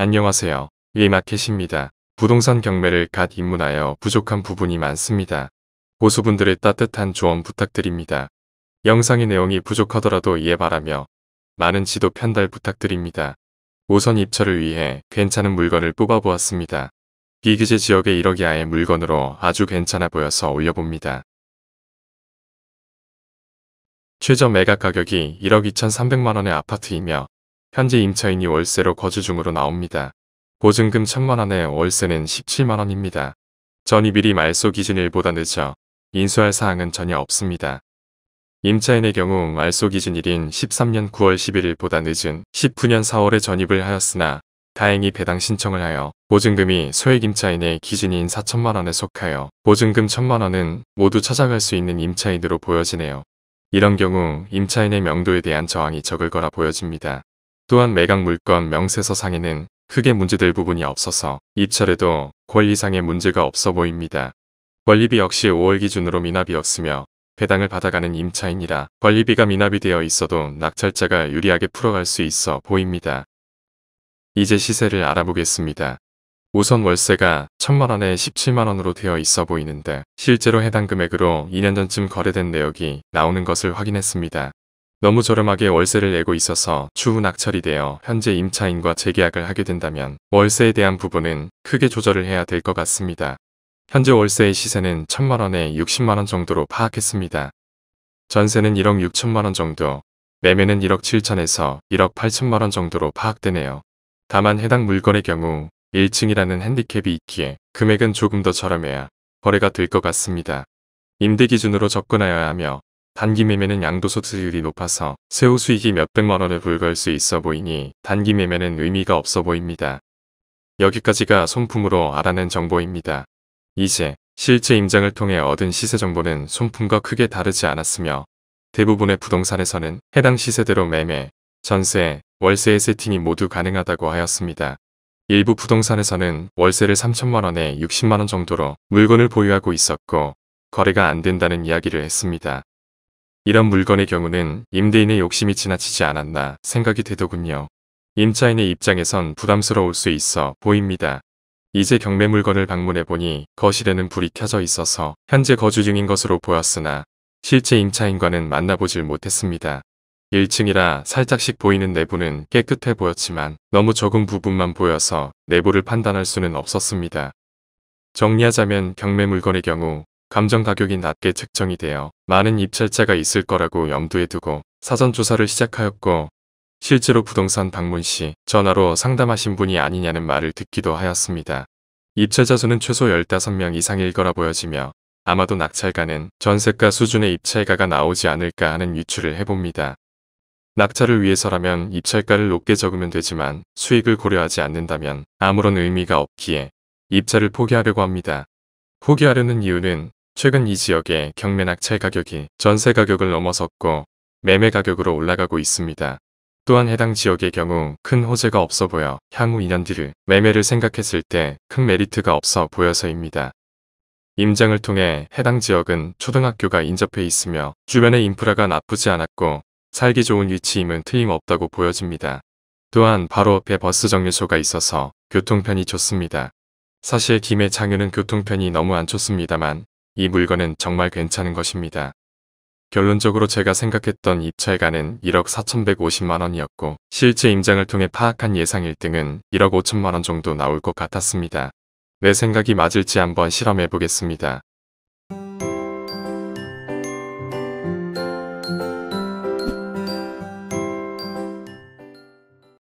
안녕하세요. A마켓입니다. 부동산 경매를 갓 입문하여 부족한 부분이 많습니다. 고수분들의 따뜻한 조언 부탁드립니다. 영상의 내용이 부족하더라도 이해 바라며 많은 지도 편달 부탁드립니다. 우선 입찰을 위해 괜찮은 물건을 뽑아보았습니다. 비규제 지역의 1억 이하의 물건으로 아주 괜찮아 보여서 올려봅니다. 최저 매각 가격이 1억 2,300만원의 아파트이며 현재 임차인이 월세로 거주 중으로 나옵니다. 보증금 1,000만원에 월세는 17만원입니다. 전입일이 말소 기준일보다 늦어 인수할 사항은 전혀 없습니다. 임차인의 경우 말소 기준일인 13년 9월 11일보다 늦은 19년 4월에 전입을 하였으나 다행히 배당 신청을 하여 보증금이 소액 임차인의 기준인 4천만원에 속하여 보증금 1,000만원은 모두 찾아갈 수 있는 임차인으로 보여지네요. 이런 경우 임차인의 명도에 대한 저항이 적을 거라 보여집니다. 또한 매각 물건 명세서상에는 크게 문제될 부분이 없어서 입찰에도 권리상의 문제가 없어 보입니다. 권리비 역시 5월 기준으로 미납이었으며 배당을 받아가는 임차인이라 권리비가 미납이 되어 있어도 낙찰자가 유리하게 풀어갈 수 있어 보입니다. 이제 시세를 알아보겠습니다. 우선 월세가 1,000만원에 17만원으로 되어 있어 보이는데 실제로 해당 금액으로 2년 전쯤 거래된 내역이 나오는 것을 확인했습니다. 너무 저렴하게 월세를 내고 있어서 추후 낙찰이 되어 현재 임차인과 재계약을 하게 된다면 월세에 대한 부분은 크게 조절을 해야 될 것 같습니다. 현재 월세의 시세는 1,000만원에 60만원 정도로 파악했습니다. 전세는 1억 6천만원 정도, 매매는 1억 7천에서 1억 8천만원 정도로 파악되네요. 다만 해당 물건의 경우 1층이라는 핸디캡이 있기에 금액은 조금 더 저렴해야 거래가 될 것 같습니다. 임대 기준으로 접근하여야 하며 단기 매매는 양도소 수익률이 높아서 세후 수익이 몇백만원에 불과할 수 있어 보이니 단기 매매는 의미가 없어 보입니다. 여기까지가 손품으로 알아낸 정보입니다. 이제 실제 임장을 통해 얻은 시세 정보는 손품과 크게 다르지 않았으며 대부분의 부동산에서는 해당 시세대로 매매, 전세, 월세의 세팅이 모두 가능하다고 하였습니다. 일부 부동산에서는 월세를 3천만원에 60만원 정도로 물건을 보유하고 있었고 거래가 안 된다는 이야기를 했습니다. 이런 물건의 경우는 임대인의 욕심이 지나치지 않았나 생각이 되더군요. 임차인의 입장에선 부담스러울 수 있어 보입니다. 이제 경매 물건을 방문해보니 거실에는 불이 켜져 있어서 현재 거주 중인 것으로 보였으나 실제 임차인과는 만나보질 못했습니다. 1층이라 살짝씩 보이는 내부는 깨끗해 보였지만 너무 적은 부분만 보여서 내부를 판단할 수는 없었습니다. 정리하자면 경매 물건의 경우 감정 가격이 낮게 책정이 되어 많은 입찰자가 있을 거라고 염두에 두고 사전 조사를 시작하였고 실제로 부동산 방문 시 전화로 상담하신 분이 아니냐는 말을 듣기도 하였습니다. 입찰자 수는 최소 15명 이상일 거라 보여지며 아마도 낙찰가는 전세가 수준의 입찰가가 나오지 않을까 하는 유추를 해봅니다. 낙찰을 위해서라면 입찰가를 높게 적으면 되지만 수익을 고려하지 않는다면 아무런 의미가 없기에 입찰을 포기하려고 합니다. 포기하려는 이유는 최근 이 지역의 경매 낙찰 가격이 전세 가격을 넘어섰고 매매 가격으로 올라가고 있습니다. 또한 해당 지역의 경우 큰 호재가 없어 보여 향후 2년 뒤를 매매를 생각했을 때 큰 메리트가 없어 보여서입니다. 임장을 통해 해당 지역은 초등학교가 인접해 있으며 주변의 인프라가 나쁘지 않았고 살기 좋은 위치임은 틀림없다고 보여집니다. 또한 바로 옆에 버스 정류소가 있어서 교통편이 좋습니다. 사실 김해 장유는 교통편이 너무 안 좋습니다만 이 물건은 정말 괜찮은 것입니다. 결론적으로 제가 생각했던 입찰가는 1억 4,150만원이었고 실제 임장을 통해 파악한 예상 1등은 1억 5천만원 정도 나올 것 같았습니다. 내 생각이 맞을지 한번 실험해 보겠습니다.